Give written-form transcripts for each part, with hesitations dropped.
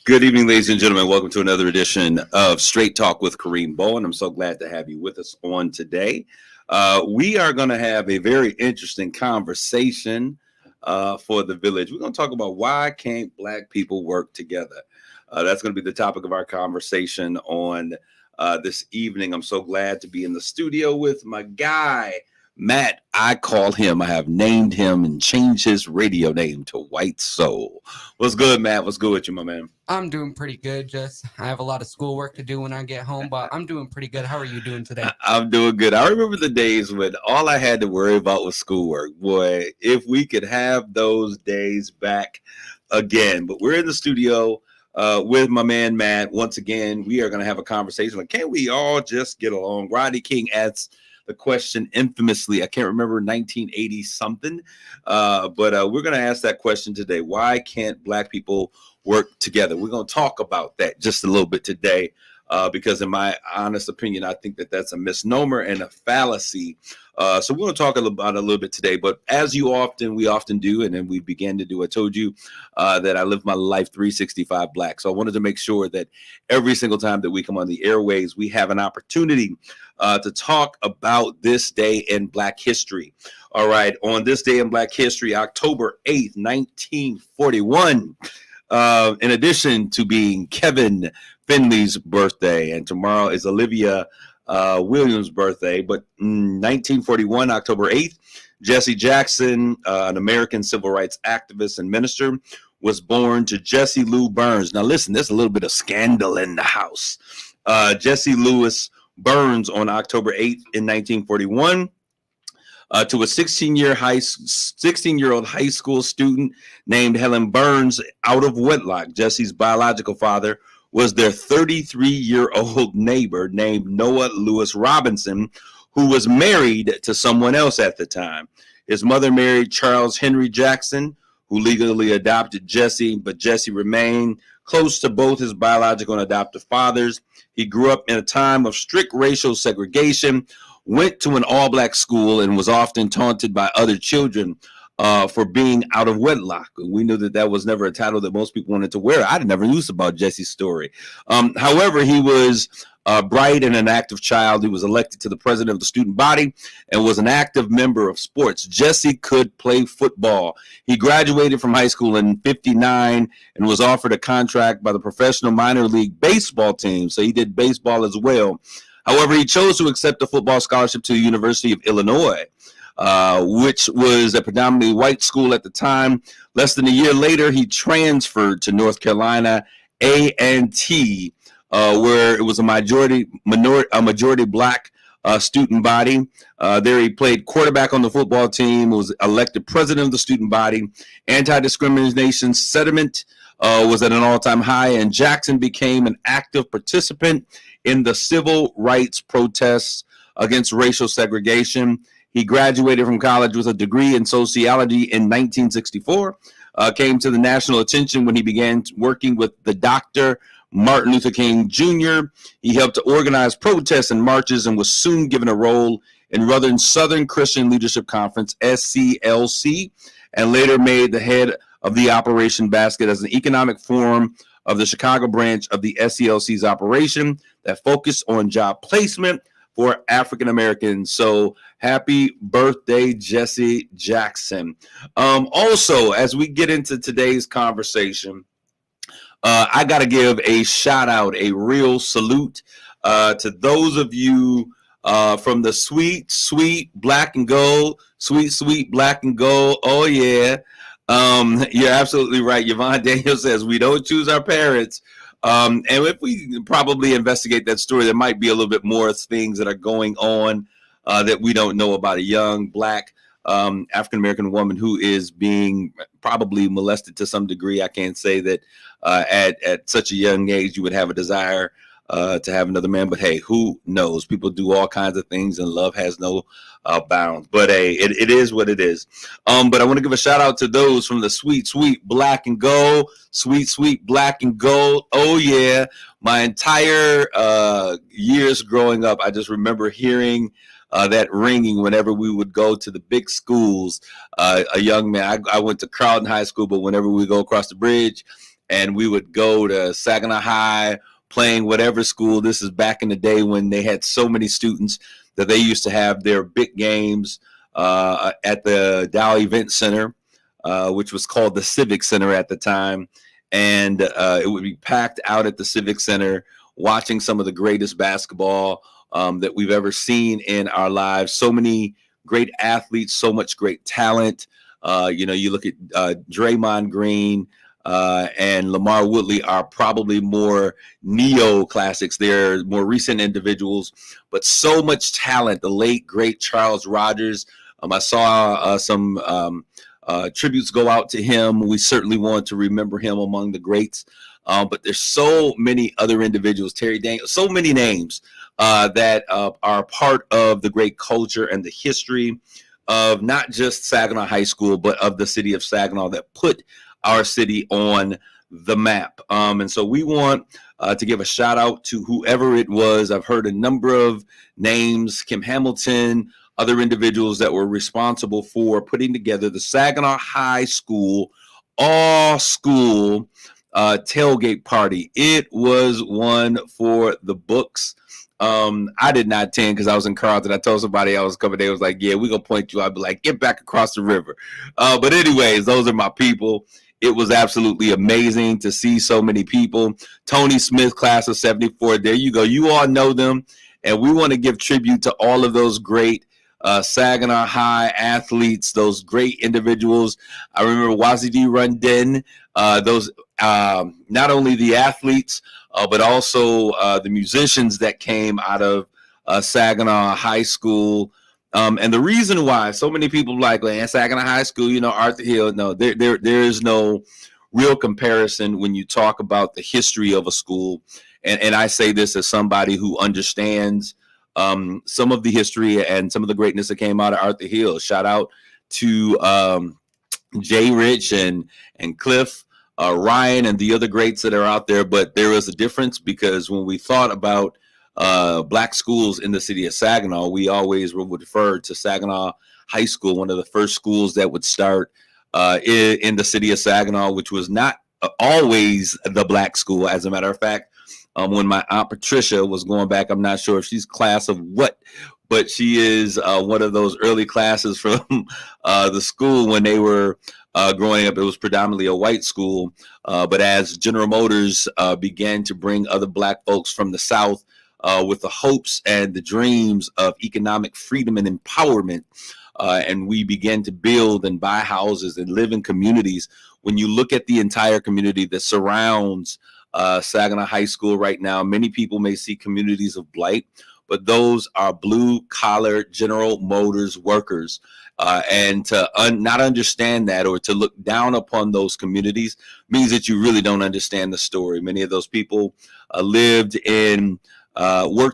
Good evening, ladies and gentlemen. Welcome to another edition of Straight Talk with Kareem Bowen. I'm so glad to have you with us on today. We are going to have a very interesting conversation for the village. We're going to talk about why can't Black people work together. That's going to be the topic of our conversation on this evening. I'm so glad to be in the studio with my guy, Matt. I have named him and changed his radio name to White Soul. What's good, Matt? What's good with you, my man? I'm doing pretty good. I have a lot of schoolwork to do when I get home, but I'm doing pretty good. How are you doing today? I'm doing good. I remember the days when all I had to worry about was schoolwork. Boy, if we could have those days back again. But we're in the studio with my man, Matt. Once again, we are going to have a conversation. Like, can't we all just get along? Rodney King asked the question infamously. I can't remember 1980 something, but we're going to ask that question today. Why can't Black people work together? We're going to talk about that just a little bit today, because in my honest opinion, I think that that's a misnomer and a fallacy. So we're going to talk about it a little bit today, but as we often do, and then we began to do, I told you that I live my life 365 Black. So I wanted to make sure that every single time that we come on the airways, we have an opportunity to talk about this day in Black history. All right. On this day in Black history, October 8th, 1941, in addition to being Kevin Finley's birthday, and tomorrow is Olivia Williams' birthday, but 1941, October 8th, Jesse Jackson, an American civil rights activist and minister, was born to Jesse Lou Burns. Now listen, there's a little bit of scandal in the house. Jesse Lewis Burns on October 8th in 1941. To a 16-year-old high school student named Helen Burns out of wedlock. Jesse's biological father was their 33-year-old neighbor named Noah Lewis Robinson, who was married to someone else at the time. His mother married Charles Henry Jackson, who legally adopted Jesse, but Jesse remained close to both his biological and adoptive fathers. He grew up in a time of strict racial segregation, went to an all-Black school, and was often taunted by other children for being out of wedlock. We knew that was never a title that most people wanted to wear. I never knew about Jesse's story. However, he was bright and an active child. He was elected to the president of the student body and was an active member of sports. Jesse could play football. He graduated from high school in 1959 and was offered a contract by the professional minor league baseball team. So he did baseball as well. However, he chose to accept a football scholarship to the University of Illinois, which was a predominantly white school at the time. Less than a year later, he transferred to North Carolina A&T, where it was a majority Black student body. There he played quarterback on the football team, was elected president of the student body. Anti-discrimination sentiment was at an all-time high, and Jackson became an active participant in the civil rights protests against racial segregation. He graduated from college with a degree in sociology in 1964, came to the national attention when he began working with the Dr. Martin Luther King Jr. He helped to organize protests and marches and was soon given a role in Southern Christian Leadership Conference, SCLC, and later made the head of the Operation Basket as an economic forum of the Chicago branch of the SCLC's operation that focused on job placement for African Americans. So happy birthday, Jesse Jackson. Also, as we get into today's conversation, I got to give a shout out, a real salute to those of you from the sweet black and gold. Oh, yeah. You're absolutely right. Yvonne Daniel says we don't choose our parents. And if we probably investigate that story, there might be a little bit more things that are going on that we don't know about a young Black African-American woman who is being probably molested to some degree. I can't say that at such a young age you would have a desire to have another man. But hey, who knows? People do all kinds of things, and love has no bounds. But hey, it is what it is. But I want to give a shout out to those from the sweet, sweet black and gold, sweet, sweet black and gold. Oh yeah, my entire years growing up, I just remember hearing that ringing whenever we would go to the big schools. A young man, I went to Carlton High School, but whenever we go across the bridge, and we would go to Saginaw High, playing whatever school. This is back in the day when they had so many students that they used to have their big games at the Dow Event Center, which was called the Civic Center at the time. And it would be packed out at the Civic Center, watching some of the greatest basketball that we've ever seen in our lives. So many great athletes, so much great talent. You look at Draymond Green, and Lamar Woodley are probably more neo-classics. They're more recent individuals, but so much talent. The late, great Charles Rogers. I saw some tributes go out to him. We certainly want to remember him among the greats. But there's so many other individuals, Terry Daniels, so many names that are part of the great culture and the history of not just Saginaw High School, but of the city of Saginaw that put our city on the map. And so we want to give a shout out to whoever it was. I've heard a number of names, Kim Hamilton, other individuals that were responsible for putting together the Saginaw High School all school tailgate party. It was one for the books. I did not attend because I was in Carlton. I told somebody I was coming. They was like, yeah, we're going to point you. I'd be like, get back across the river. But anyways, those are my people. It was absolutely amazing to see so many people. Tony Smith, class of 74. There you go. You all know them. And we want to give tribute to all of those great Saginaw High athletes, those great individuals. I remember Wazidi Rundin, those not only the athletes, but also the musicians that came out of Saginaw High School. And the reason why so many people like Saginaw High School, Arthur Hill, no, there is no real comparison when you talk about the history of a school. And I say this as somebody who understands some of the history and some of the greatness that came out of Arthur Hill. Shout out to Jay Rich and Cliff, Ryan, and the other greats that are out there. But there is a difference because when we thought about black schools in the city of Saginaw, we always would refer to Saginaw High School, one of the first schools that would start in the city of Saginaw, which was not always the black school. As a matter of fact, when my Aunt Patricia was going back, I'm not sure if she's class of what, but she is one of those early classes from the school when they were growing up. It was predominantly a white school, but as General Motors began to bring other black folks from the South with the hopes and the dreams of economic freedom and empowerment, and we began to build and buy houses and live in communities. When you look at the entire community that surrounds Saginaw High School right now, many people may see communities of blight, but those are blue-collar General Motors workers. And to not understand that or to look down upon those communities means that you really don't understand the story. Many of those people worked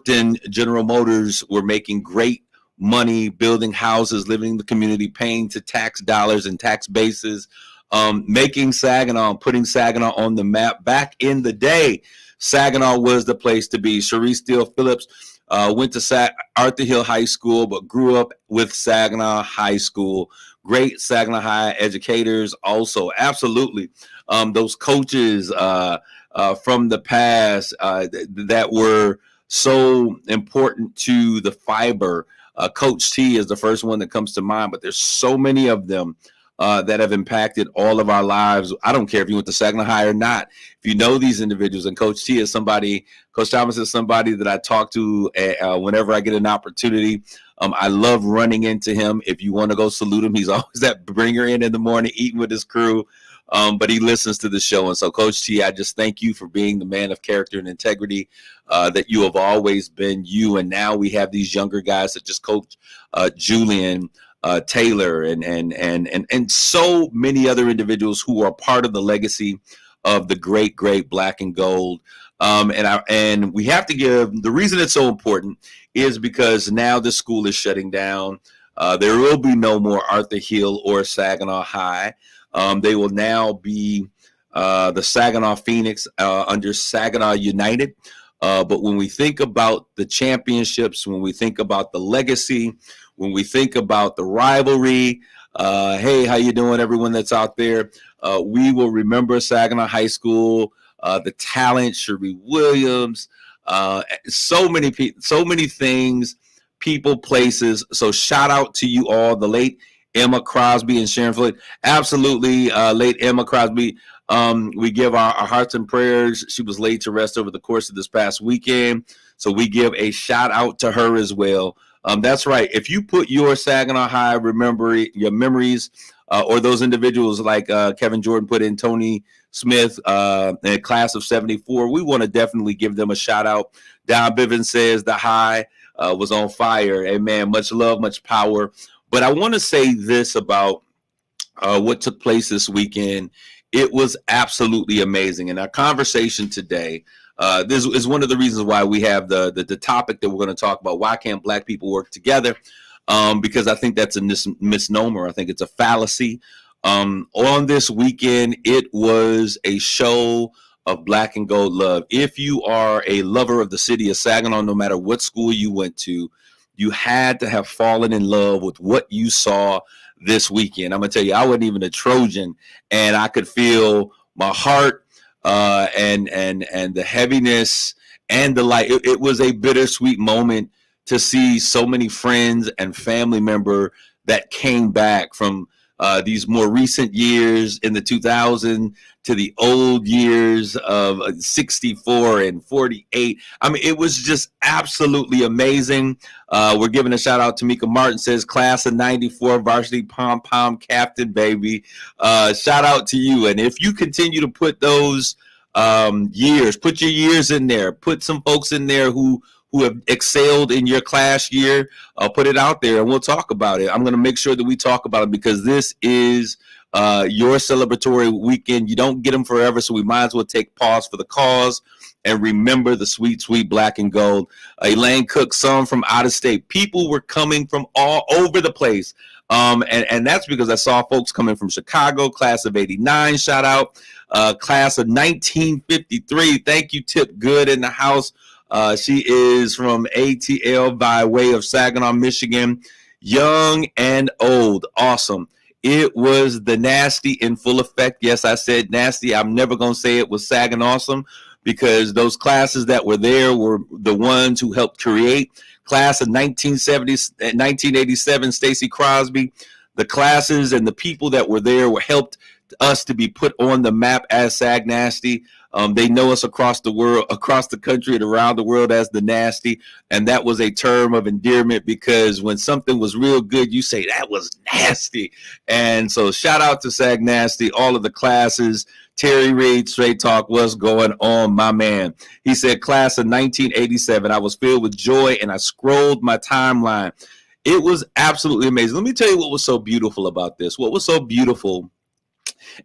in General Motors, were making great money, building houses, living in the community, paying to tax dollars and tax bases, making Saginaw, putting Saginaw on the map. Back in the day, Saginaw was the place to be. Sharice Steele Phillips went to Arthur Hill High School, but grew up with Saginaw High School. Great Saginaw High educators also. Absolutely. Those coaches from the past that were so important to the fiber. Coach T is the first one that comes to mind, but there's so many of them that have impacted all of our lives. I don't care if you went to Saginaw High or not. If you know these individuals, and Coach T is somebody, Coach Thomas is somebody that I talk to whenever I get an opportunity. I love running into him. If you want to go salute him, he's always that bringer in the morning, eating with his crew. But he listens to the show. And so, Coach T, I just thank you for being the man of character and integrity that you have always been you. And now we have these younger guys that just Coach Julian Taylor and so many other individuals who are part of the legacy of the great, great black and gold. And we have to give, the reason it's so important is because now the school is shutting down. There will be no more Arthur Hill or Saginaw High. They will now be the Saginaw Phoenix under Saginaw United. But when we think about the championships, when we think about the legacy, when we think about the rivalry, hey, how you doing, everyone that's out there? We will remember Saginaw High School, the talent, Cherie Williams, so many people, so many things, people, places. So shout out to you all, the late Emma Crosby and Sharon Floyd. Absolutely, late Emma Crosby. We give our hearts and prayers. She was laid to rest over the course of this past weekend. So we give a shout out to her as well. That's right. If you put your Saginaw High your memories, or those individuals like Kevin Jordan put in, Tony Smith, in class of 74, we want to definitely give them a shout out. Don Bivens says the High was on fire. Amen. Much love, much power. But I want to say this about what took place this weekend. It was absolutely amazing. And our conversation today, this is one of the reasons why we have the topic that we're going to talk about. Why can't black people work together? Because I think that's a misnomer. I think it's a fallacy. On this weekend, it was a show of black and gold love. If you are a lover of the city of Saginaw, no matter what school you went to, you had to have fallen in love with what you saw this weekend. I'm gonna tell you, I wasn't even a Trojan, and I could feel my heart and the heaviness and the light. It was a bittersweet moment to see so many friends and family member that came back from these more recent years in the 2000s to the old years of 64 and 48. I mean, it was just absolutely amazing. We're giving a shout out to Mika Martin, says class of 94 varsity pom-pom captain, baby. Shout out to you. And if you continue to put those years, put your years in there, put some folks in there who have excelled in your class year, put it out there and we'll talk about it. I'm going to make sure that we talk about it because this is your celebratory weekend. You don't get them forever, so we might as well take pause for the cause and remember the sweet, sweet black and gold. Elaine Cook, some from out of state. People were coming from all over the place. And that's because I saw folks coming from Chicago, class of 89, shout out. Class of 1953, thank you, Tip Good in the house. She is from ATL by way of Saginaw, Michigan. Young and old. Awesome. It was the nasty in full effect. Yes, I said nasty. I'm never going to say it was Saginaw awesome because those classes that were there were the ones who helped create. Class of 1987, Stacy Crosby. The classes and the people that were there were helped us to be put on the map as Sag Nasty. They know us across the world, across the country and around the world as the Nasty. And that was a term of endearment because when something was real good, you say that was nasty. And so shout out to Sag Nasty, all of the classes. Terry Reed, Straight Talk, what's going on, my man? He said, class of 1987, I was filled with joy and I scrolled my timeline. It was absolutely amazing. Let me tell you what was so beautiful about this. What was so beautiful,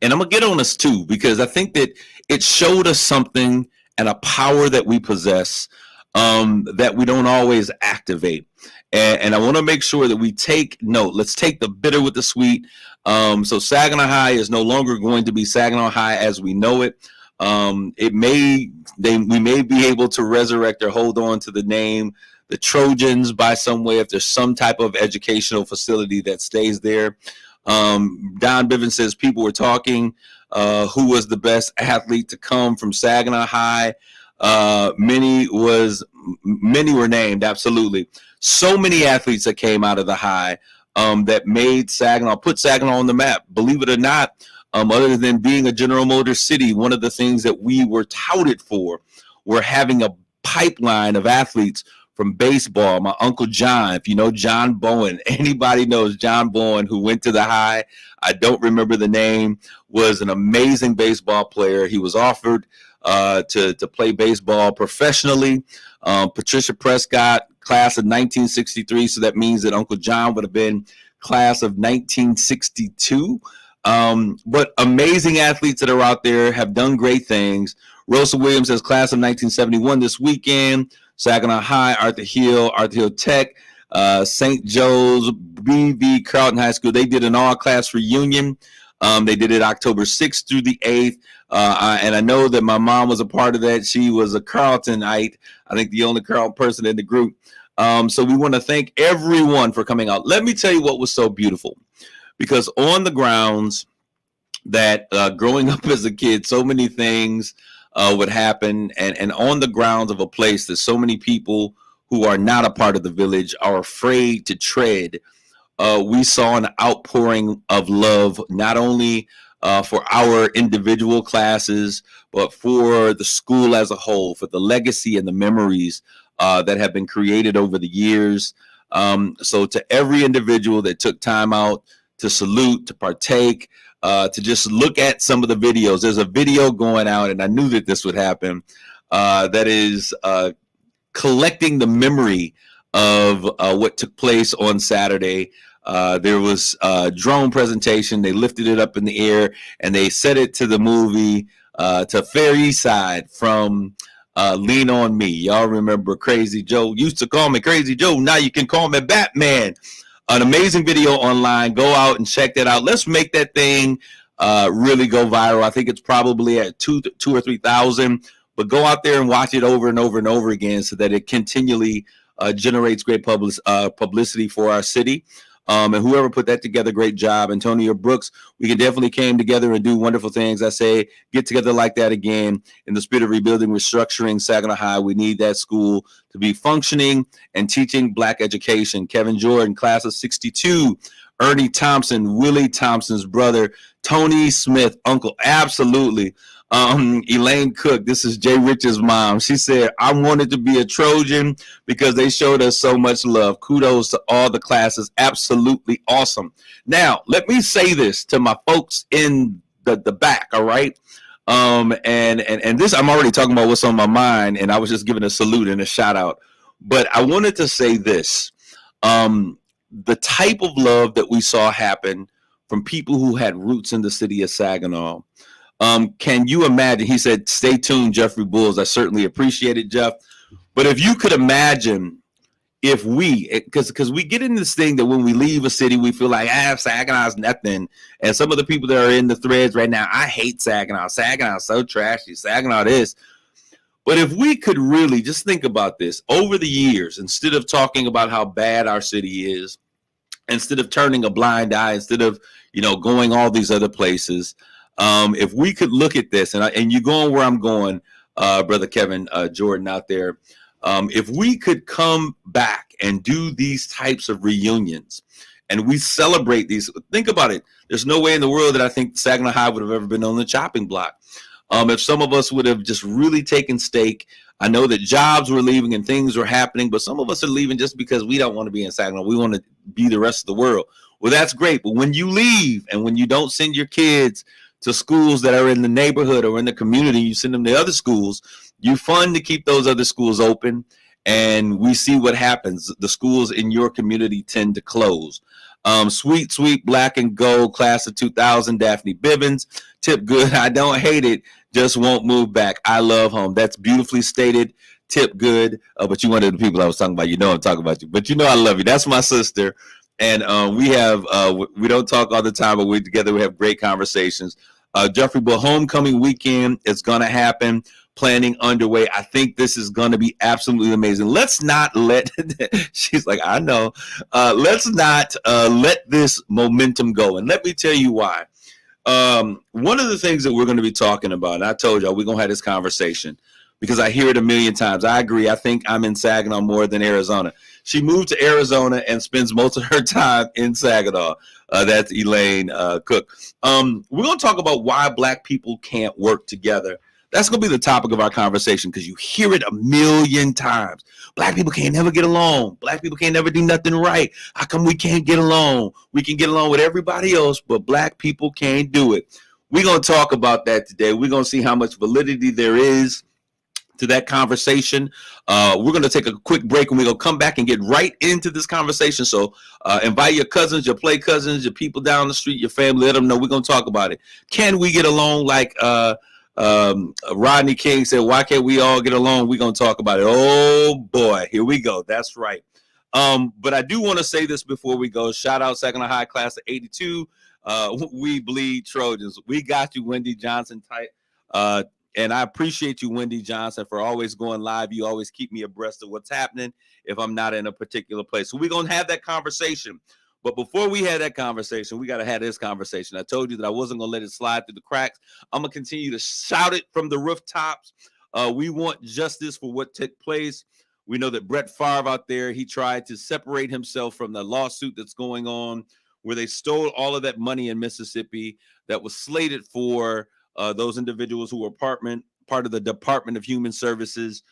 and I'm going to get on this too, because I think that it showed us something and a power that we possess that we don't always activate. And I want to make sure that we take note. Let's take the bitter with the sweet. So Saginaw High is no longer going to be Saginaw High as we know it. We may be able to resurrect or hold on to the name, the Trojans, by some way if there's some type of educational facility that stays there. Don Bivens says people were talking who was the best athlete to come from Saginaw High. Many were named, absolutely. So many athletes that came out of the High that made Saginaw, put Saginaw on the map. Believe it or not, other than being a General Motors city, one of the things that we were touted for were having a pipeline of athletes from baseball. My Uncle John, if you know John Bowen, anybody knows John Bowen who went to the High. I don't remember the name, was an amazing baseball player. He was offered to play baseball professionally. Patricia Prescott, class of 1963. So that means that Uncle John would have been class of 1962. But amazing athletes that are out there have done great things. Rosa Williams has class of 1971 this weekend. Saginaw High, Arthur Hill Tech, St. Joe's, BV Carlton High School. They did an all-class reunion. They did it October 6th through the 8th. And I know that my mom was a part of that. She was a Carltonite, I think the only Carlton person in the group. So we want to thank everyone for coming out. Let me tell you what was so beautiful. Because on the grounds that growing up as a kid, so many things would happen. And on the grounds of a place that so many people who are not a part of the village are afraid to tread, we saw an outpouring of love, not only for our individual classes, but for the school as a whole, for the legacy and the memories that have been created over the years. So to every individual that took time out to salute, to partake, to just look at some of the videos. There's a video going out, and I knew that this would happen, that is collecting the memory of what took place on Saturday. There was a drone presentation. They lifted it up in the air, and they set it to the movie, to Fair East Side from Lean On Me. Y'all remember Crazy Joe? Used to call me Crazy Joe. Now you can call me Batman. An amazing video online. Go out and check that out. Let's make that thing really go viral. I think it's probably at 2,000 or 3,000, but go out there and watch it over and over and over again so that it continually generates great publicity for our city. And whoever put that together, great job. Antonio Brooks, we can definitely came together and do wonderful things. I say get together like that again in the spirit of rebuilding, restructuring Saginaw High. We need that school to be functioning and teaching Black education. Kevin Jordan, class of 62. Ernie Thompson, Willie Thompson's brother. Tony Smith, uncle, absolutely. Elaine Cook, this is Jay Rich's mom. She said, I wanted to be a Trojan because they showed us so much love. Kudos to all the classes. Absolutely awesome. Now, let me say this to my folks in the back, all right? And this, I'm already talking about what's on my mind, and I was just giving a salute and a shout out. But I wanted to say this. The type of love that we saw happen from people who had roots in the city of Saginaw. Can you imagine? He said, stay tuned, Jeffrey Bulls. I certainly appreciate it, Jeff. But if you could imagine if we, because we get in this thing that when we leave a city, we feel like, Saginaw's nothing. And some of the people that are in the threads right now, I hate Saginaw. Saginaw's so trashy. Saginaw this. But if we could really just think about this over the years, instead of talking about how bad our city is, instead of turning a blind eye, instead of, going all these other places, if we could look at this, and you're going where I'm going, Brother Kevin Jordan out there, if we could come back and do these types of reunions and we celebrate these, think about it. There's no way in the world that I think Saginaw High would have ever been on the chopping block. If some of us would have just really taken stake. I know that jobs were leaving and things were happening, but some of us are leaving just because we don't want to be in Saginaw. We want to be the rest of the world. Well, that's great. But when you leave and when you don't send your kids to schools that are in the neighborhood or in the community, you send them to other schools, you fund to keep those other schools open. And we see what happens. The schools in your community tend to close. Sweet Black and Gold, class of 2000, Daphne Bibbins. Tip good. I don't hate it. Just won't move back. I love home. That's beautifully stated. Tip good. But you one of the people I was talking about. I'm talking about you. But I love you. That's my sister. And we don't talk all the time, but together we have great conversations. Jeffrey Bull homecoming weekend is going to happen. Planning underway. I think this is going to be absolutely amazing. Let's not let, she's like, I know. Let's not let this momentum go. And let me tell you why. One of the things that we're going to be talking about, and I told y'all we're going to have this conversation because I hear it a million times. I agree. I think I'm in Saginaw more than Arizona. She moved to Arizona and spends most of her time in Saginaw. That's Elaine Cook. We're going to talk about why Black people can't work together. That's going to be the topic of our conversation because you hear it a million times. Black people can't never get along. Black people can't never do nothing right. How come we can't get along? We can get along with everybody else, but Black people can't do it. We're going to talk about that today. We're going to see how much validity there is to that conversation. We're going to take a quick break and we're going to come back and get right into this conversation. So invite your cousins, your play cousins, your people down the street, your family. Let them know we're going to talk about it. Can we get along like Rodney King said, why can't we all get along? We're going to talk about it. Oh, boy. Here we go. That's right. But I do want to say this before we go. Shout out Second High Class of 82. We bleed Trojans. We got you, Wendy Johnson. And I appreciate you, Wendy Johnson, for always going live. You always keep me abreast of what's happening if I'm not in a particular place. So we're going to have that conversation. But before we had that conversation, we got to have this conversation. I told you that I wasn't going to let it slide through the cracks. I'm going to continue to shout it from the rooftops. We want justice for what took place. We know that Brett Favre out there, he tried to separate himself from the lawsuit that's going on where they stole all of that money in Mississippi that was slated for those individuals who were part of the Department of Human Services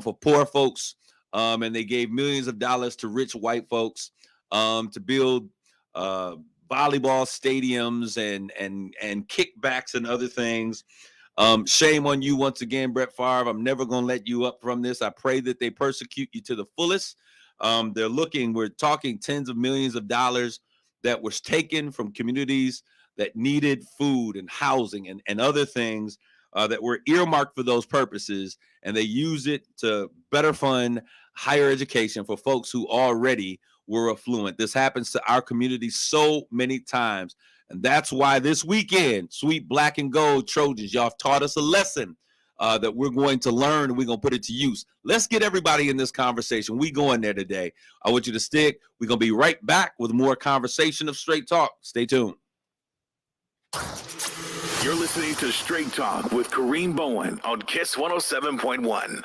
for poor folks. And they gave millions of dollars to rich white folks to build volleyball stadiums and kickbacks and other things. Shame on you once again, Brett Favre. I'm never going to let you up from this. I pray that they persecute you to the fullest. We're talking tens of millions of dollars that was taken from communities that needed food and housing and other things that were earmarked for those purposes, and they use it to better fund higher education for folks who already were affluent. This happens to our community so many times, and that's why this weekend, Sweet Black and Gold Trojans, y'all have taught us a lesson that we're going to learn, and we're going to put it to use. Let's get everybody in this conversation. We going there today. I want you to stick. We're going to be right back with more conversation of Straight Talk. Stay tuned. You're listening to Straight Talk with Kareem Bowen on KISS 107.1.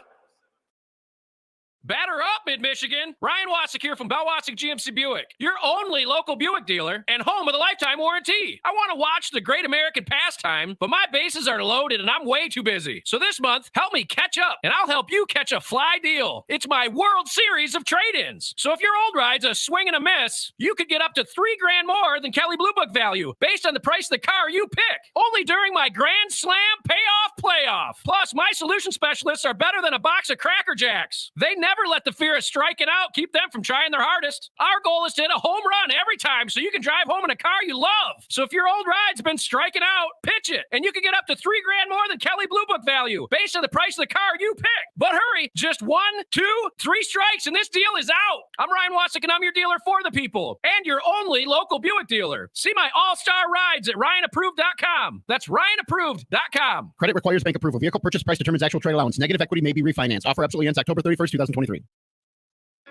Batter up, Mid-Michigan. Ryan Wasik here from Bell Wasik GMC Buick, your only local Buick dealer and home of the lifetime warranty. I want to watch the great American pastime, but my bases are loaded and I'm way too busy. So this month, help me catch up, and I'll help you catch a fly deal. It's my World Series of trade-ins. So if your old ride's a swing and a miss, you could get up to $3,000 more than Kelley Blue Book value based on the price of the car you pick. Only during my Grand Slam Payoff Playoff. Plus, my solution specialists are better than a box of Cracker Jacks. They never let the fear of striking out keep them from trying their hardest. Our goal is to hit a home run every time so you can drive home in a car you love. So if your old ride's been striking out, pitch it, and you can get up to $3,000 more than Kelley Blue Book value based on the price of the car you pick. But hurry, just 1, 2, 3 strikes and this deal is out. I'm Ryan Wasik and I'm your dealer for the people and your only local Buick dealer. See my all-star rides at RyanApproved.com. That's RyanApproved.com. Credit requires bank approval. Vehicle purchase price determines actual trade allowance. Negative equity may be refinanced. Offer absolutely ends October 31st, 2023.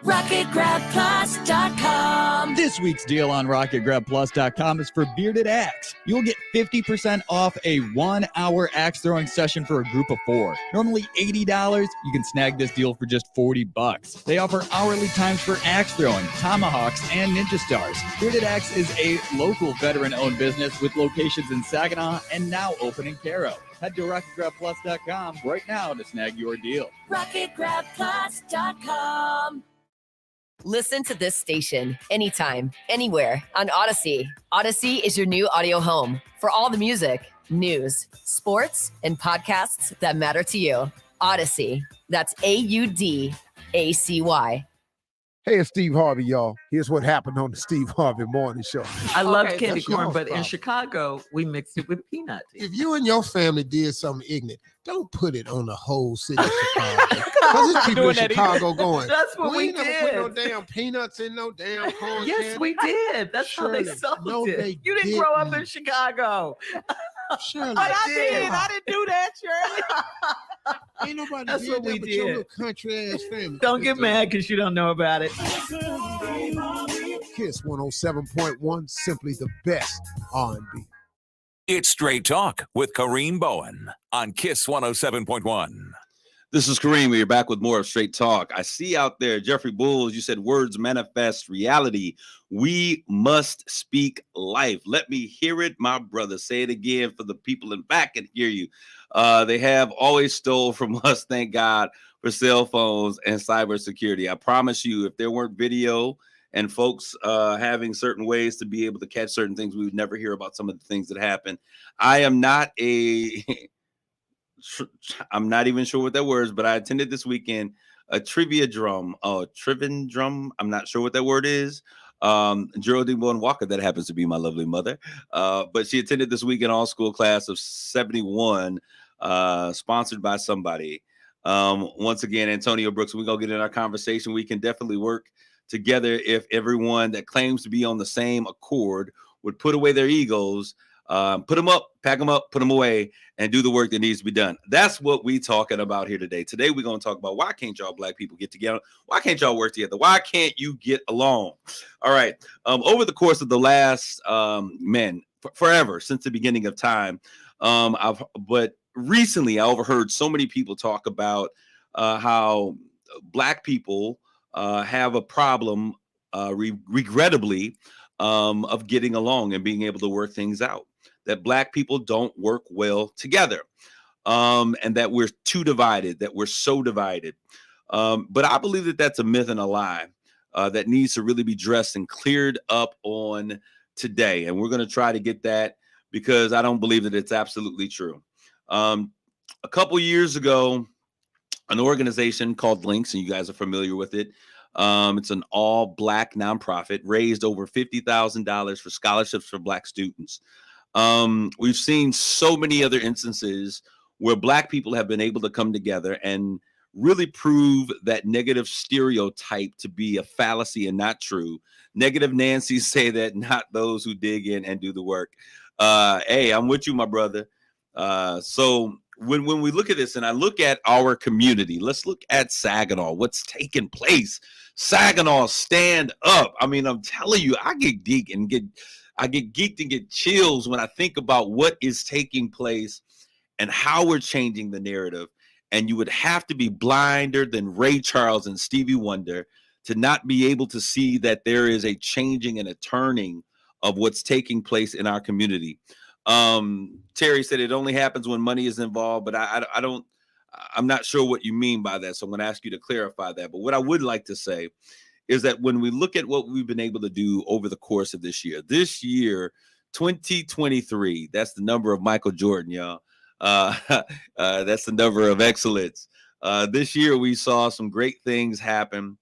RocketGrabPlus.com. This week's deal on RocketGrabPlus.com is for Bearded Axe. You'll get 50% off a 1-hour axe throwing session for a group of 4. Normally $80, you can snag this deal for just $40. They offer hourly times for axe throwing, tomahawks, and ninja stars. Bearded Axe is a local veteran-owned business with locations in Saginaw and now open in Caro. Head to RocketGrabPlus.com right now to snag your deal. RocketGrabPlus.com. Listen to this station anytime, anywhere on Odyssey. Odyssey is your new audio home for all the music, news, sports, and podcasts that matter to you. Odyssey. That's AUDACY. Hey, it's Steve Harvey, y'all. Here's what happened on the Steve Harvey Morning Show. I love candy that's corn, your but in problem. Chicago, we mixed it with peanuts. If you and your family did something ignorant, don't put it on the whole city of Chicago. Because there's people in Chicago going, That's what we never did. put no damn peanuts in no damn corn Yes, candy. we did. That's how they Shirley, sold no, it. they You didn't grow up in didn't. Chicago. Shirley, I did. I didn't do that, Shirley. ain't nobody That's did what that we but your did. little country ass family. Don't get mad because you don't know about it. Kiss 107.1, simply the best R&B. It's Straight Talk with Kareem Bowen on KISS 107.1. This is Kareem. We're back with more of Straight Talk. I see out there, Jeffrey Bulls, you said words manifest reality. We must speak life. Let me hear it, my brother. Say it again for the people in back can hear you. They have always stole from us, thank God, for cell phones and cybersecurity. I promise you, if there weren't video and folks having certain ways to be able to catch certain things, we would never hear about some of the things that happen. I am not a I'm not even sure what that word is, but I attended this weekend a trivandrum. I'm not sure what that word is. Geraldine Bowen Walker, that happens to be my lovely mother. But she attended this weekend all school class of 71, sponsored by somebody. Once again, Antonio Brooks, we're going to get in our conversation. We can definitely work together if everyone that claims to be on the same accord would put away their egos, put them up, pack them up, put them away, and do the work that needs to be done. That's what we talking about here today. Today, we're going to talk about why can't y'all black people get together? Why can't y'all work together? Why can't you get along? All right. Over the course of the last, forever, since the beginning of time, but recently I overheard so many people talk about how black people have a problem, regrettably, of getting along and being able to work things out. That black people don't work well together, and that we're too divided, that we're so divided. But I believe that that's a myth and a lie that needs to really be dressed and cleared up on today. And we're going to try to get that because I don't believe that it's absolutely true. A couple years ago, an organization called Links, and you guys are familiar with it. It's an all-black nonprofit, raised over $50,000 for scholarships for black students. We've seen so many other instances where black people have been able to come together and really prove that negative stereotype to be a fallacy and not true. Negative Nancy's say that, not those who dig in and do the work. Hey, I'm with you, my brother. So when we look at this and I look at our community, let's look at Saginaw, what's taking place. Saginaw, stand up. I mean, I'm telling you, I get geeked and get chills when I think about what is taking place and how we're changing the narrative. And you would have to be blinder than Ray Charles and Stevie Wonder to not be able to see that there is a changing and a turning of what's taking place in our community. Terry said it only happens when money is involved, but I'm not sure what you mean by that. So I'm going to ask you to clarify that. But what I would like to say is that when we look at what we've been able to do over the course of this year, 2023, that's the number of Michael Jordan, y'all. That's the number of excellence. This year, we saw some great things happen,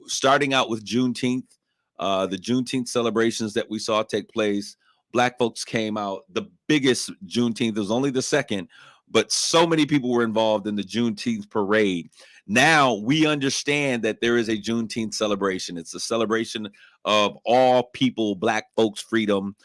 starting out with Juneteenth, the Juneteenth celebrations that we saw take place. Black folks came out. The biggest Juneteenth was only the second, but so many people were involved in the Juneteenth parade. Now we understand that there is a Juneteenth celebration. It's a celebration of all people, black folks' freedom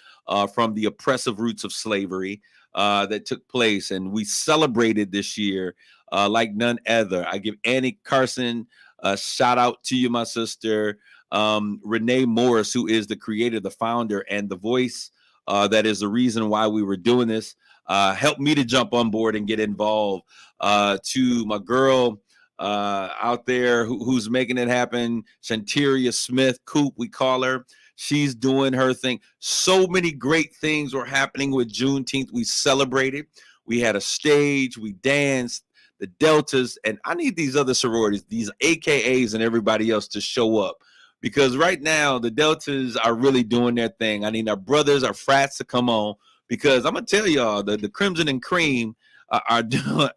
from the oppressive roots of slavery that took place. And we celebrated this year like none other. I give Annie Carson a shout out to you, my sister. Renee Morris, who is the creator, the founder, and the voice that is the reason why we were doing this, helped me to jump on board and get involved. To my girl out there who's making it happen, Shanteria Smith, Coop, we call her. She's doing her thing. So many great things were happening with Juneteenth. We celebrated. We had a stage. We danced. The Deltas, and I need these other sororities, these AKAs and everybody else to show up. Because right now, the Deltas are really doing their thing. I need our brothers, our frats to come on. Because I'm going to tell y'all, the Crimson and Cream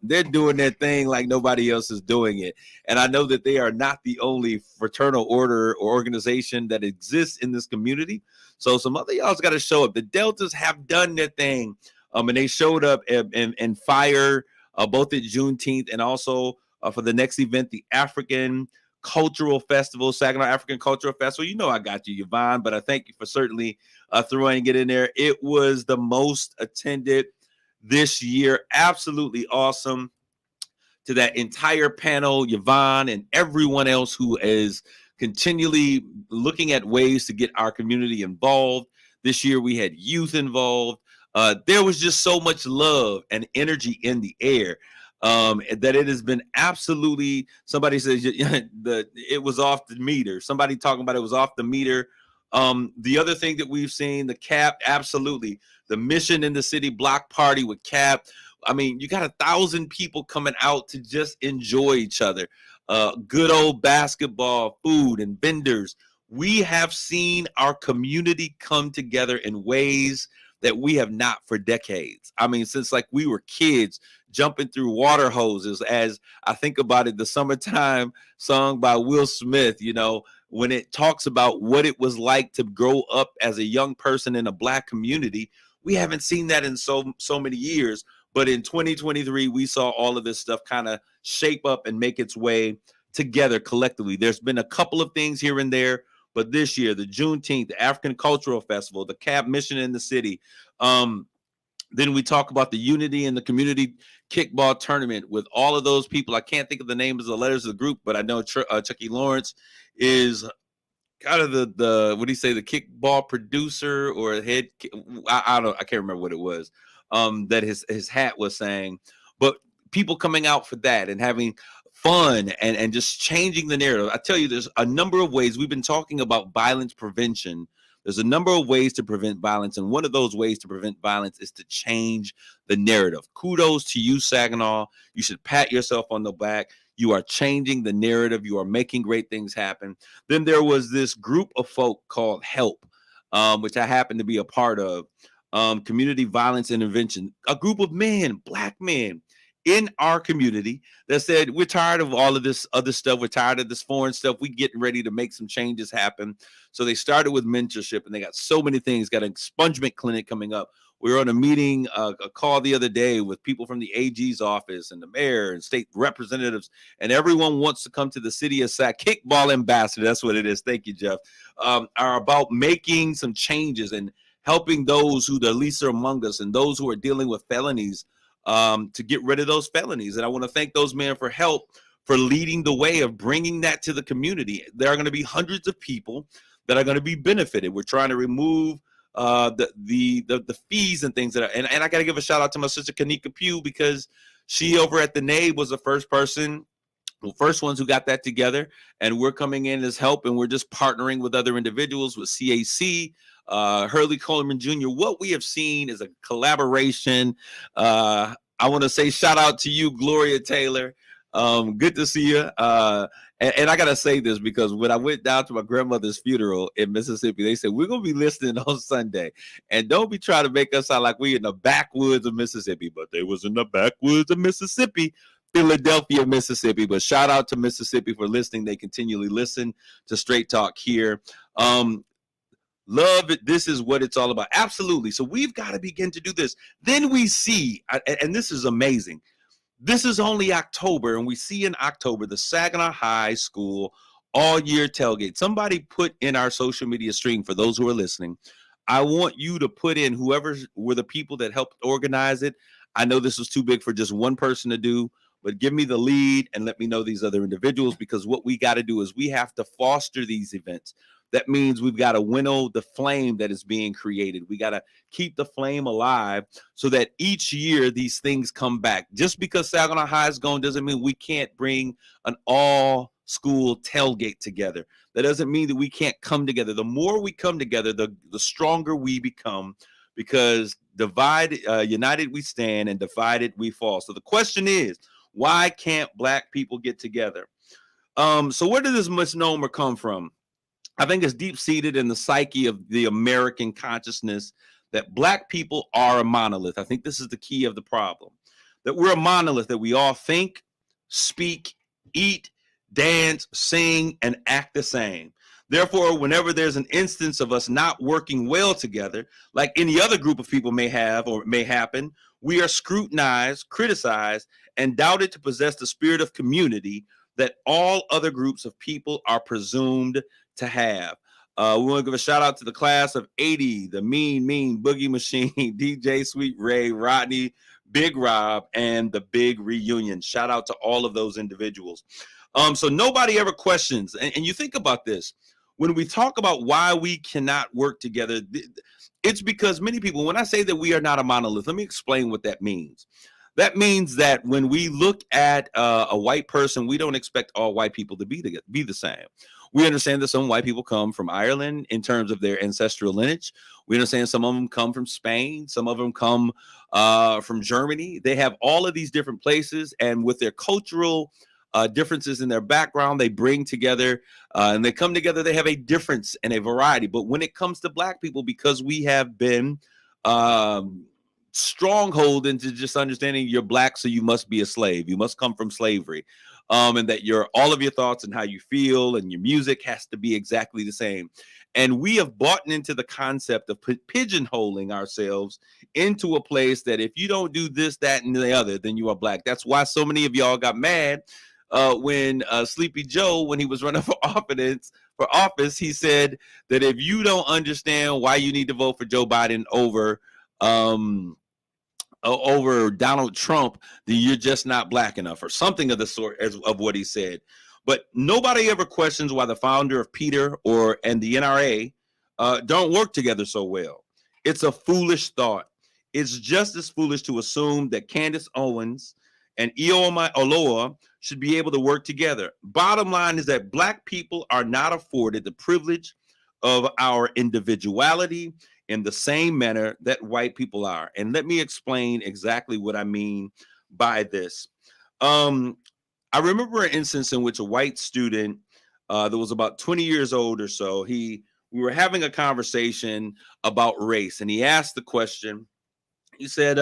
they're doing their thing like nobody else is doing it. And I know that they are not the only fraternal order or organization that exists in this community. So some other y'all's got to show up. The Deltas have done their thing. And they showed up and fire both at Juneteenth and also for the next event, the African Cultural Festival, Saginaw African Cultural Festival. You know I got you, Yvonne, but I thank you for certainly throwing it in there. It was the most attended this year. Absolutely awesome. To that entire panel, Yvonne and everyone else who is continually looking at ways to get our community involved. This year we had youth involved. There was just so much love and energy in the air. That it has been absolutely, somebody says it was off the meter. Somebody talking about it was off the meter. The other thing that we've seen, the CAP, absolutely. The Mission in the City block party with CAP. I mean, you got 1,000 people coming out to just enjoy each other. Good old basketball, food, and vendors. We have seen our community come together in ways that we have not for decades. I mean, since like we were kids jumping through water hoses. As I think about it, the Summertime song by Will Smith, you know, when it talks about what it was like to grow up as a young person in a Black community, we haven't seen that in so many years. But in 2023, we saw all of this stuff kind of shape up and make its way together collectively. There's been a couple of things here and there, but this year, the Juneteenth, the African Cultural Festival, the Cab Mission in the City. Then we talk about the Unity and the Community Kickball Tournament with all of those people. I can't think of the names of the letters of the group, but I know Chucky Lawrence is kind of the what do you say, the kickball producer or head. I can't remember what it was that his hat was saying, but people coming out for that and having fun and just changing the narrative. I tell you, there's a number of ways. We've been talking about violence prevention. There's a number of ways to prevent violence, and one of those ways to prevent violence is to change the narrative. Kudos to you, Saginaw. You should pat yourself on the back. You are changing the narrative. You are making great things happen. Then there was this group of folk called HELP, which I happen to be a part of, Community Violence Intervention, a group of men, Black men in our community that said, we're tired of all of this other stuff. We're tired of this foreign stuff. We're getting ready to make some changes happen. So they started with mentorship, and they got so many things. Got an expungement clinic coming up. We were on a meeting, a call the other day with people from the AG's office and the mayor and state representatives, and everyone wants to come to the city of Sac. Kickball ambassador, that's what it is. Thank you, Jeff. Are about making some changes and helping those who the least are among us and those who are dealing with felonies to get rid of those felonies. And I want to thank those men for help, for leading the way of bringing that to the community. There are going to be hundreds of people that are going to be benefited. We're trying to remove the fees and things that are, and I got to give a shout out to my sister Kanika Pugh, because she over at the NABE was the first ones who got that together, and we're coming in as help, and we're just partnering with other individuals with CAC, Hurley Coleman Jr. What we have seen is a collaboration. I want to say shout out to you, Gloria Taylor. Good to see you. And I got to say this, because when I went down to my grandmother's funeral in Mississippi, they said, we're going to be listening on Sunday. And don't be trying to make us sound like we in the backwoods of Mississippi, but they was in the backwoods of Mississippi, Philadelphia, Mississippi. But shout out to Mississippi for listening. They continually listen to Straight Talk here. Love it. This is what it's all about. Absolutely. So we've got to begin to do this. Then we see, and this is amazing. This is only October, and we see in October the Saginaw High School all-year tailgate. Somebody put in our social media stream, for those who are listening, I want you to put in whoever were the people that helped organize it. I know this was too big for just one person to do, but give me the lead and let me know these other individuals, because what we got to do is we have to foster these events. That means we've got to winnow the flame that is being created. We got to keep the flame alive so that each year these things come back. Just because Saginaw High is going doesn't mean we can't bring an all-school tailgate together. That doesn't mean that we can't come together. The more we come together, the stronger we become, because united we stand, and divided we fall. So the question is, why can't Black people get together? So where did this misnomer come from? I think it's deep-seated in the psyche of the American consciousness that Black people are a monolith. I think this is the key of the problem, that we're a monolith, that we all think, speak, eat, dance, sing, and act the same. Therefore, whenever there's an instance of us not working well together, like any other group of people may have or may happen, we are scrutinized, criticized, and doubted to possess the spirit of community that all other groups of people are presumed to have. We want to give a shout out to the class of 80, the Mean Boogie Machine, DJ Sweet Ray, Rodney, Big Rob, and the Big Reunion. Shout out to all of those individuals. So nobody ever questions, and you think about this, when we talk about why we cannot work together, it's because many people, when I say that we are not a monolith, let me explain what that means. That means that when we look at a white person, we don't expect all white people to be the same. We understand that some white people come from Ireland in terms of their ancestral lineage. We understand some of them come from Spain. Some of them come from Germany. They have all of these different places, and with their cultural differences in their background, they bring together and they come together. They have a difference and a variety. But when it comes to Black people, because we have been stronghold into just understanding you're black, so you must be a slave. You must come from slavery. And that all of your thoughts and how you feel and your music has to be exactly the same. And we have bought into the concept of pigeonholing ourselves into a place that if you don't do this, that, and the other, then you are black. That's why so many of y'all got mad when Sleepy Joe, when he was running for office, he said that if you don't understand why you need to vote for Joe Biden over Donald Trump, then you're just not black enough, or something of the sort of what he said. But nobody ever questions why the founder of Peter and the NRA don't work together so well. It's a foolish thought. It's just as foolish to assume that Candace Owens and Ioma Oloa should be able to work together. Bottom line is that black people are not afforded the privilege of our individuality in the same manner that white people are. And let me explain exactly what I mean by this. I remember an instance in which a white student that was about 20 years old or so, we were having a conversation about race, and he asked the question. He said,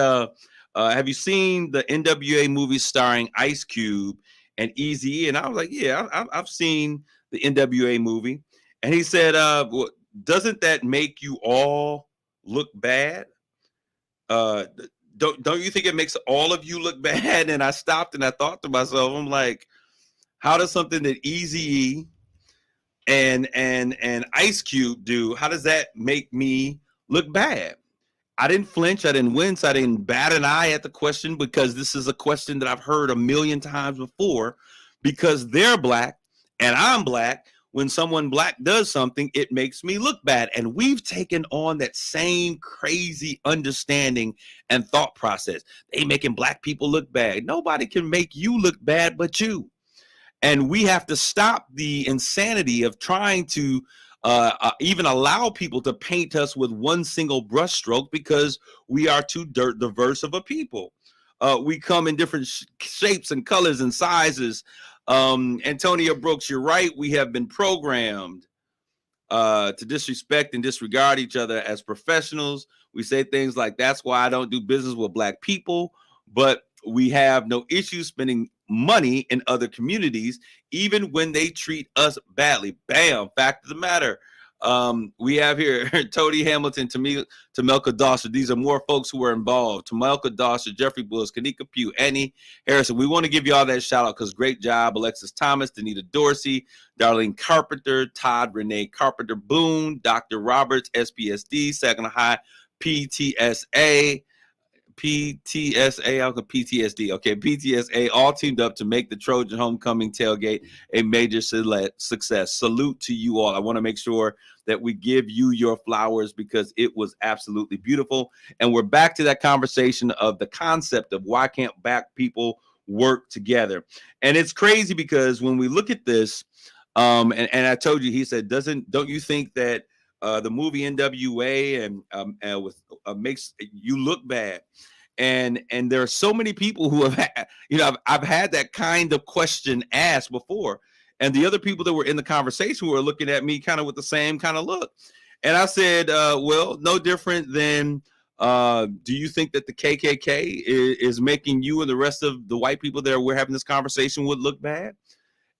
have you seen the NWA movie starring Ice Cube and Eazy-E? And I was like, yeah, I've seen the NWA movie. And he said, well, doesn't that make you all look bad? Don't you think it makes all of you look bad? And I stopped and I thought to myself, I'm like, how does something that Eazy-E and Ice Cube do, how does that make me look bad? I didn't flinch. I didn't wince. I didn't bat an eye at the question, because this is a question that I've heard a million times before, because they're black and I'm black. When someone black does something, it makes me look bad. And we've taken on that same crazy understanding and thought process. They making black people look bad. Nobody can make you look bad but you. And we have to stop the insanity of trying to even allow people to paint us with one single brushstroke, because we are too diverse of a people. We come in different shapes and colors and sizes. Antonia Brooks, you're right. We have been programmed to disrespect and disregard each other as professionals. We say things like, that's why I don't do business with black people, but we have no issue spending money in other communities, even when they treat us badly. Bam, fact of the matter. We have here Tody Hamilton, Tamelka Dawson. These are more folks who are involved. Tamelka Dawson, Jeffrey Bulls, Kanika Pugh, Annie Harrison. We want to give you all that shout out because great job. Alexis Thomas, Danita Dorsey, Darlene Carpenter, Todd Renee Carpenter Boone, Dr. Roberts, SPSD, Saginaw High, PTSA, PTSD. Okay, PTSA all teamed up to make the Trojan Homecoming Tailgate a major success. Salute to you all. I want to make sure that we give you your flowers because it was absolutely beautiful. And we're back to that conversation of the concept of why can't black people work together? And it's crazy because when we look at this, and I told you, he said, don't you think that the movie NWA and makes you look bad? And there are so many people who have had, I've had that kind of question asked before, and the other people that were in the conversation were looking at me kind of with the same kind of look. And I said, well, no different than, do you think that the KKK is making you and the rest of the white people that we're having this conversation with look bad?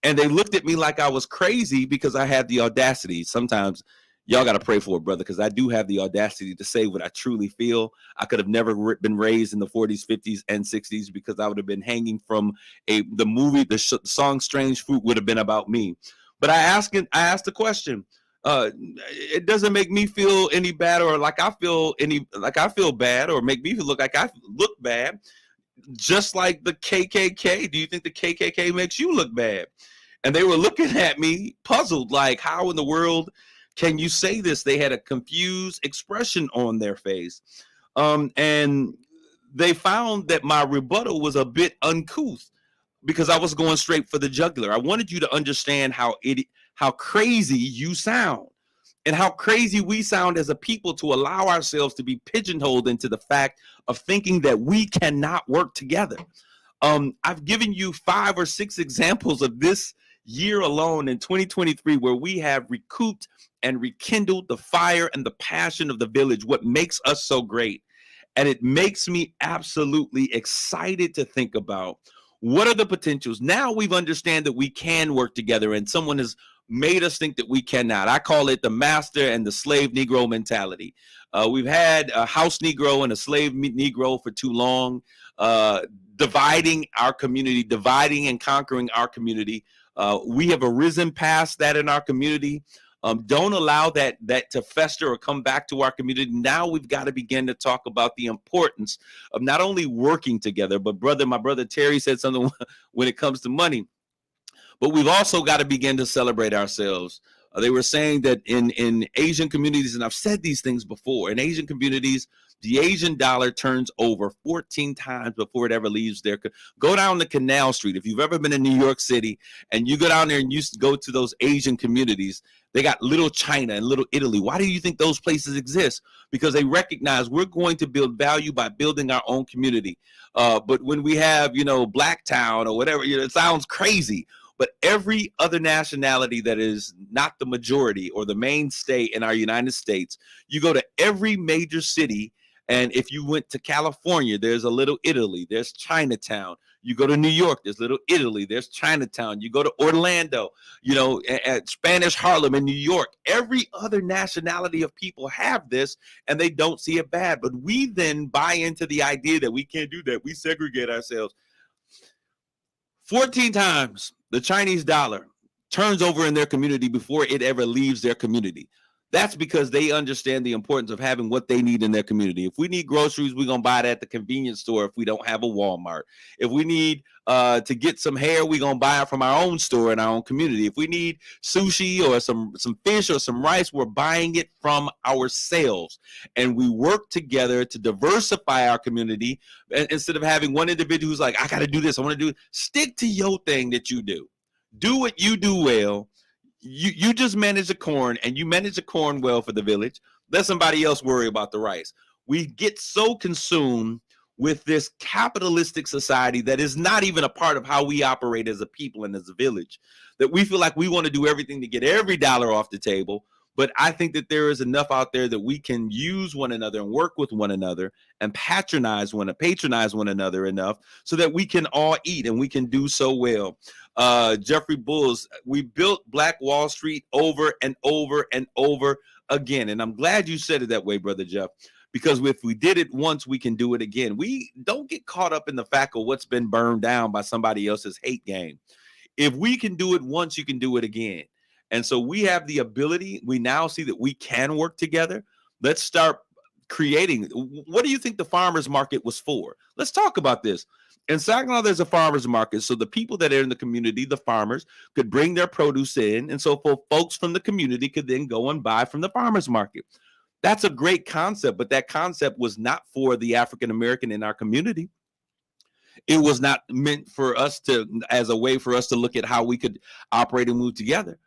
And they looked at me like I was crazy because I had the audacity. Sometimes y'all got to pray for it, brother, because I do have the audacity to say what I truly feel. I could have never been raised in the 40s, 50s, and 60s because I would have been hanging from the movie. The song Strange Fruit would have been about me. But I asked the question. It doesn't make me feel any bad or like I feel bad or make me look like I look bad. Just like the KKK. Do you think the KKK makes you look bad? And they were looking at me puzzled, like, how in the world can you say this? They had a confused expression on their face. And they found that my rebuttal was a bit uncouth because I was going straight for the jugular. I wanted you to understand how crazy you sound and how crazy we sound as a people to allow ourselves to be pigeonholed into the fact of thinking that we cannot work together. I've given you 5 or 6 examples of this year alone in 2023 where we have recouped and rekindled the fire and the passion of the village, what makes us so great. And it makes me absolutely excited to think about what are the potentials. Now we've understand that we can work together, and someone has made us think that we cannot. I call it the master and the slave Negro mentality. We've had a house Negro and a slave Negro for too long, dividing our community, dividing and conquering our community. We have arisen past that in our community. Don't allow that to fester or come back to our community. Now we've got to begin to talk about the importance of not only working together, but my brother Terry said something when it comes to money, but we've also got to begin to celebrate ourselves. They were saying that in Asian communities, and I've said these things before, in Asian communities, the Asian dollar turns over 14 times before it ever leaves there. Go down the Canal Street. If you've ever been in New York City and you go down there and you go to those Asian communities, they got Little China and Little Italy. Why do you think those places exist? Because they recognize we're going to build value by building our own community. But when we have, Blacktown or whatever, it sounds crazy. But every other nationality that is not the majority or the mainstay in our United States, you go to every major city. And if you went to California, there's a Little Italy, there's Chinatown. You go to New York, there's Little Italy, there's Chinatown. You go to Orlando, at Spanish Harlem in New York. Every other nationality of people have this, and they don't see it bad. But we then buy into the idea that we can't do that. We segregate ourselves. 14 times the Chinese dollar turns over in their community before it ever leaves their community. That's because they understand the importance of having what they need in their community. If we need groceries, we're going to buy it at the convenience store if we don't have a Walmart. If we need to get some hair, we're going to buy it from our own store in our own community. If we need sushi or some fish or some rice, we're buying it from ourselves. And we work together to diversify our community. And instead of having one individual who's like, I got to do this, I want to do it. Stick to your thing that you do. Do what you do well. You just manage the corn, and you manage the corn well for the village. Let somebody else worry about the rice. We get so consumed with this capitalistic society that is not even a part of how we operate as a people and as a village, that we feel like we want to do everything to get every dollar off the table. But I think that there is enough out there that we can use one another and work with one another and patronize one another enough so that we can all eat, and we can do so well. Jeffrey Bulls, we built Black Wall Street over and over and over again. And I'm glad you said it that way, Brother Jeff, because if we did it once, we can do it again. We don't get caught up in the fact of what's been burned down by somebody else's hate game. If we can do it once, you can do it again. And so we have the ability. We now see that we can work together. Let's start creating. What do you think the farmers market was for? Let's talk about this. In Saginaw, there's a farmers market. So the people that are in the community, the farmers, could bring their produce in. And so folks from the community could then go and buy from the farmers market. That's a great concept, but that concept was not for the African American in our community. It was not meant for us as a way for us to look at how we could operate and move together.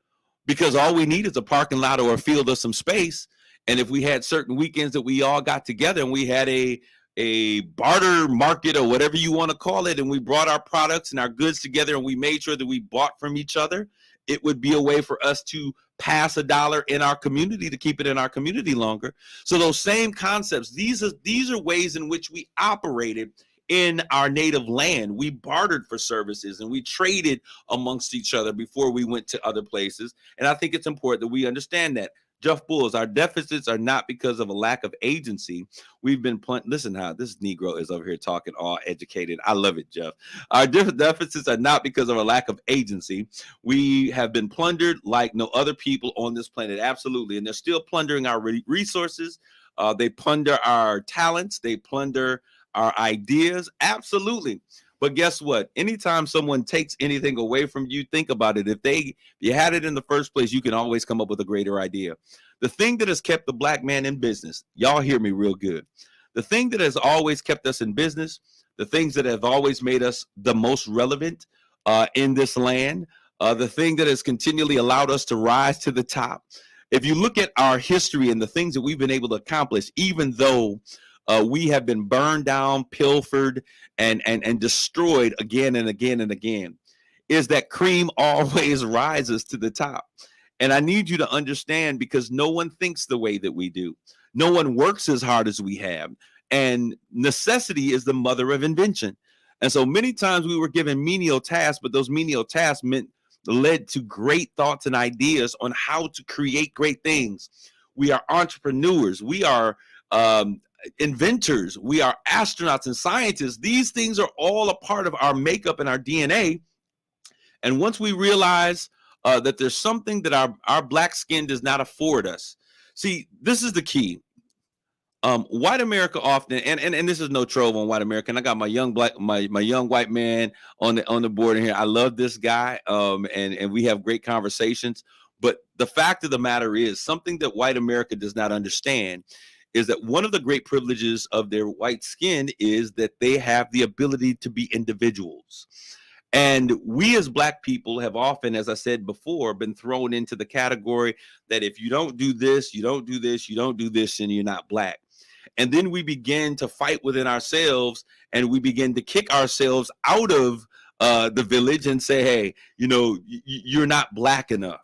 Because all we need is a parking lot or a field or some space. And if we had certain weekends that we all got together and we had a barter market or whatever you want to call it, and we brought our products and our goods together and we made sure that we bought from each other, it would be a way for us to pass a dollar in our community to keep it in our community longer. So those same concepts, these are ways in which we operated in our native land. We bartered for services and we traded amongst each other before we went to other places. And I think it's important that we understand that. Jeff Bulls, our deficits are not because of a lack of agency. We've been listen how this Negro is over here talking all educated. I love it, Jeff. Our deficits are not because of a lack of agency. We have been plundered like no other people on this planet. Absolutely. And they're still plundering our resources. They plunder our talents. They plunder our ideas. Absolutely. But guess what? Anytime someone takes anything away from you, think about it. If you had it in the first place, you can always come up with a greater idea. The thing that has kept the Black man in business, y'all hear me real good. The thing that has always kept us in business, the things that have always made us the most relevant in this land, the thing that has continually allowed us to rise to the top. If you look at our history and the things that we've been able to accomplish, even though we have been burned down, pilfered, and destroyed again and again and again, is that cream always rises to the top. And I need you to understand, because no one thinks the way that we do. No one works as hard as we have. And necessity is the mother of invention. And so many times we were given menial tasks, but those menial tasks led to great thoughts and ideas on how to create great things. We are entrepreneurs. We are inventors. We are astronauts and scientists. These things are all a part of our makeup and our DNA. And once we realize that there's something that our black skin does not afford us. See, this is the key. White America often, and this is no troll on white America. And I got my young white man on the board in here. I love this guy, and we have great conversations. But the fact of the matter is, something that white America does not understand is that one of the great privileges of their white skin is that they have the ability to be individuals. And we as black people have often, as I said before, been thrown into the category that if you don't do this, you don't do this, you don't do this, and you're not black. And then we begin to fight within ourselves, and we begin to kick ourselves out of the village and say, hey, you're not black enough.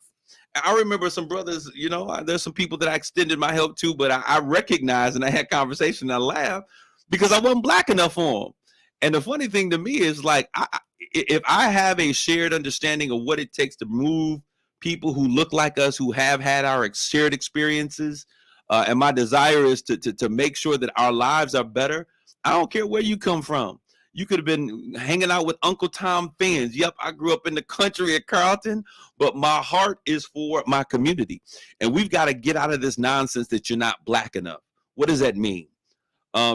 I remember some brothers, there's some people that I extended my help to, but I recognized, and I had conversation and I laughed because I wasn't black enough for them. And the funny thing to me is, like, if I have a shared understanding of what it takes to move people who look like us, who have had our shared experiences, and my desire is to make sure that our lives are better, I don't care where you come from. You could have been hanging out with Uncle Tom Fins. Yep, I grew up in the country at Carlton, but my heart is for my community. And we've got to get out of this nonsense that you're not black enough. What does that mean?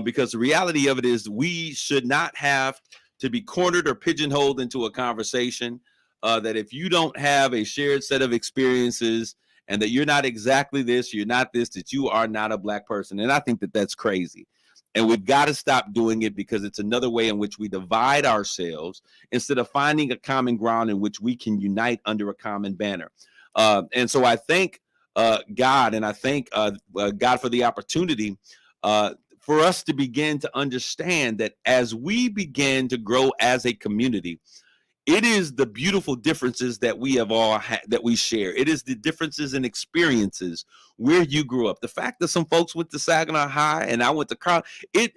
Because the reality of it is we should not have to be cornered or pigeonholed into a conversation that if you don't have a shared set of experiences and that you're not exactly this, you're not this, that you are not a black person. And I think that that's crazy. And we've got to stop doing it, because it's another way in which we divide ourselves instead of finding a common ground in which we can unite under a common banner. And so I thank God, and I thank God for the opportunity for us to begin to understand that as we begin to grow as a community, it is the beautiful differences that we have all that we share. It is the differences in experiences where you grew up. The fact that some folks went to Saginaw High and I went to Carl,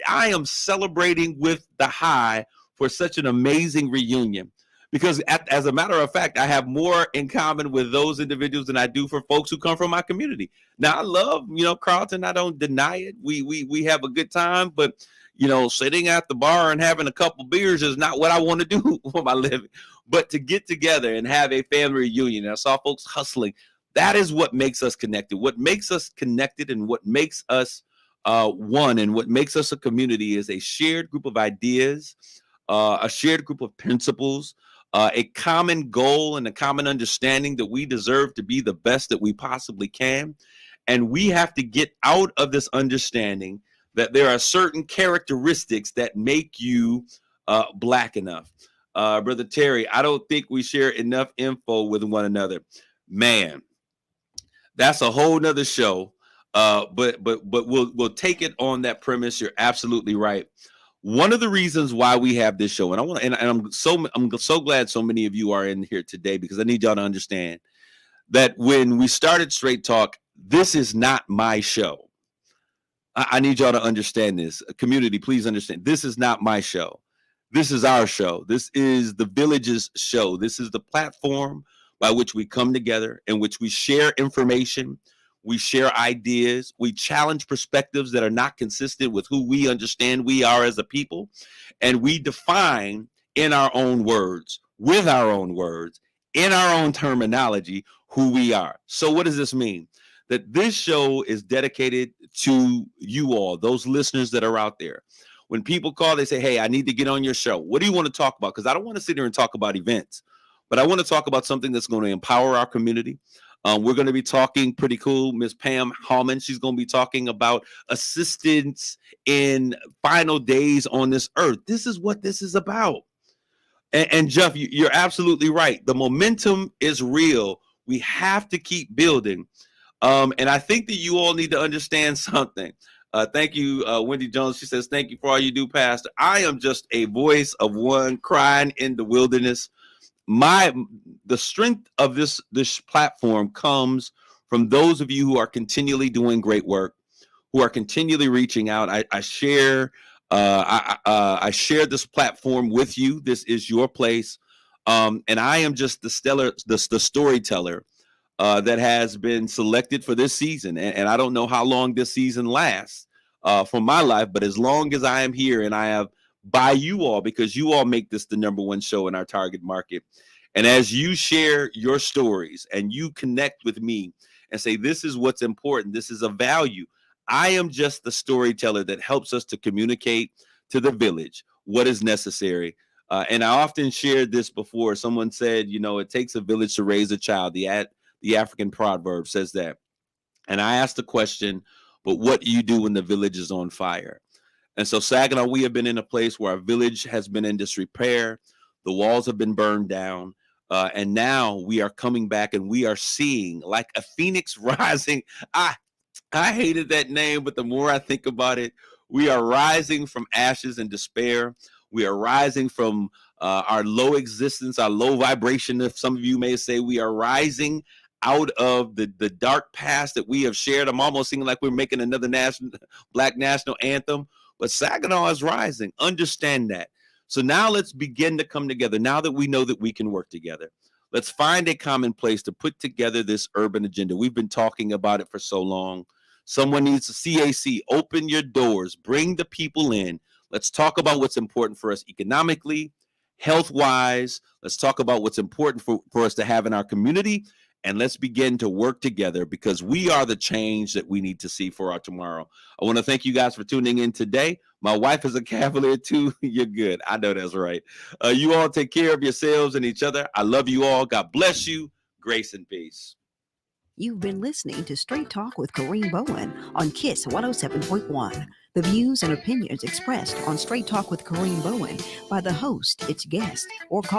I am celebrating with the High for such an amazing reunion. Because as a matter of fact, I have more in common with those individuals than I do for folks who come from my community. Now, I love, Carlton. I don't deny it. We have a good time, but sitting at the bar and having a couple beers is not what I want to do for my living. But to get together and have a family reunion, I saw folks hustling. That is what makes us connected. What makes us connected and what makes us one and what makes us a community is a shared group of ideas, a shared group of principles, a common goal and a common understanding that we deserve to be the best that we possibly can. And we have to get out of this understanding that there are certain characteristics that make you black enough. Brother Terry, I don't think we share enough info with one another. Man, that's a whole nother show. But we'll take it on that premise. You're absolutely right. One of the reasons why we have this show, and I'm so glad so many of you are in here today, because I need y'all to understand that when we started Straight Talk, this is not my show. I need y'all to understand this. Community, please understand. This is not my show. This is our show. This is the Village's show. This is the platform by which we come together, in which we share information, we share ideas, we challenge perspectives that are not consistent with who we understand we are as a people, and we define in our own words, with our own words, in our own terminology, who we are. So what does this mean? That this show is dedicated to you all, those listeners that are out there. When people call, they say, hey, I need to get on your show. What do you want to talk about? Because I don't want to sit here and talk about events, but I want to talk about something that's going to empower our community. We're going to be talking pretty cool. Miss Pam Hallman, she's going to be talking about assistance in final days on this earth. This is what this is about. And Jeff, you're absolutely right. The momentum is real. We have to keep building. And I think that you all need to understand something. Thank you, Wendy Jones. She says, thank you for all you do, Pastor. I am just a voice of one crying in the wilderness. the strength of this platform comes from those of you who are continually doing great work, who are continually reaching out. I share I share this platform with you. This is your place, and I am just the storyteller that has been selected for this season. And I don't know how long this season lasts for my life, but as long as I am here, and I have by you all, because you all make this the #1 show in our target market. And as you share your stories and you connect with me and say, this is what's important, this is a value, I am just the storyteller that helps us to communicate to the village what is necessary. And I often shared this before. Someone said, it takes a village to raise a child. The African proverb says that. And I asked the question, but what do you do when the village is on fire? And so Saginaw, we have been in a place where our village has been in disrepair. The walls have been burned down. And now we are coming back and we are seeing like a phoenix rising. I hated that name, but the more I think about it, we are rising from ashes and despair. We are rising from our low existence, our low vibration, if some of you may say. We are rising out of the dark past that we have shared. I'm almost thinking like we're making another Black national anthem, but Saginaw is rising. Understand that. So now let's begin to come together. Now that we know that we can work together, let's find a common place to put together this urban agenda. We've been talking about it for so long. Someone needs to CAC, open your doors, bring the people in. Let's talk about what's important for us economically, health-wise. Let's talk about what's important for us to have in our community. And let's begin to work together, because we are the change that we need to see for our tomorrow. I want to thank you guys for tuning in today. My wife is a Cavalier too. You're good. I know that's right. You all take care of yourselves and each other. I love you all. God bless you. Grace and peace. You've been listening to Straight Talk with Kareem Bowen on KISS 107.1. The views and opinions expressed on Straight Talk with Kareem Bowen by the host, its guest, or call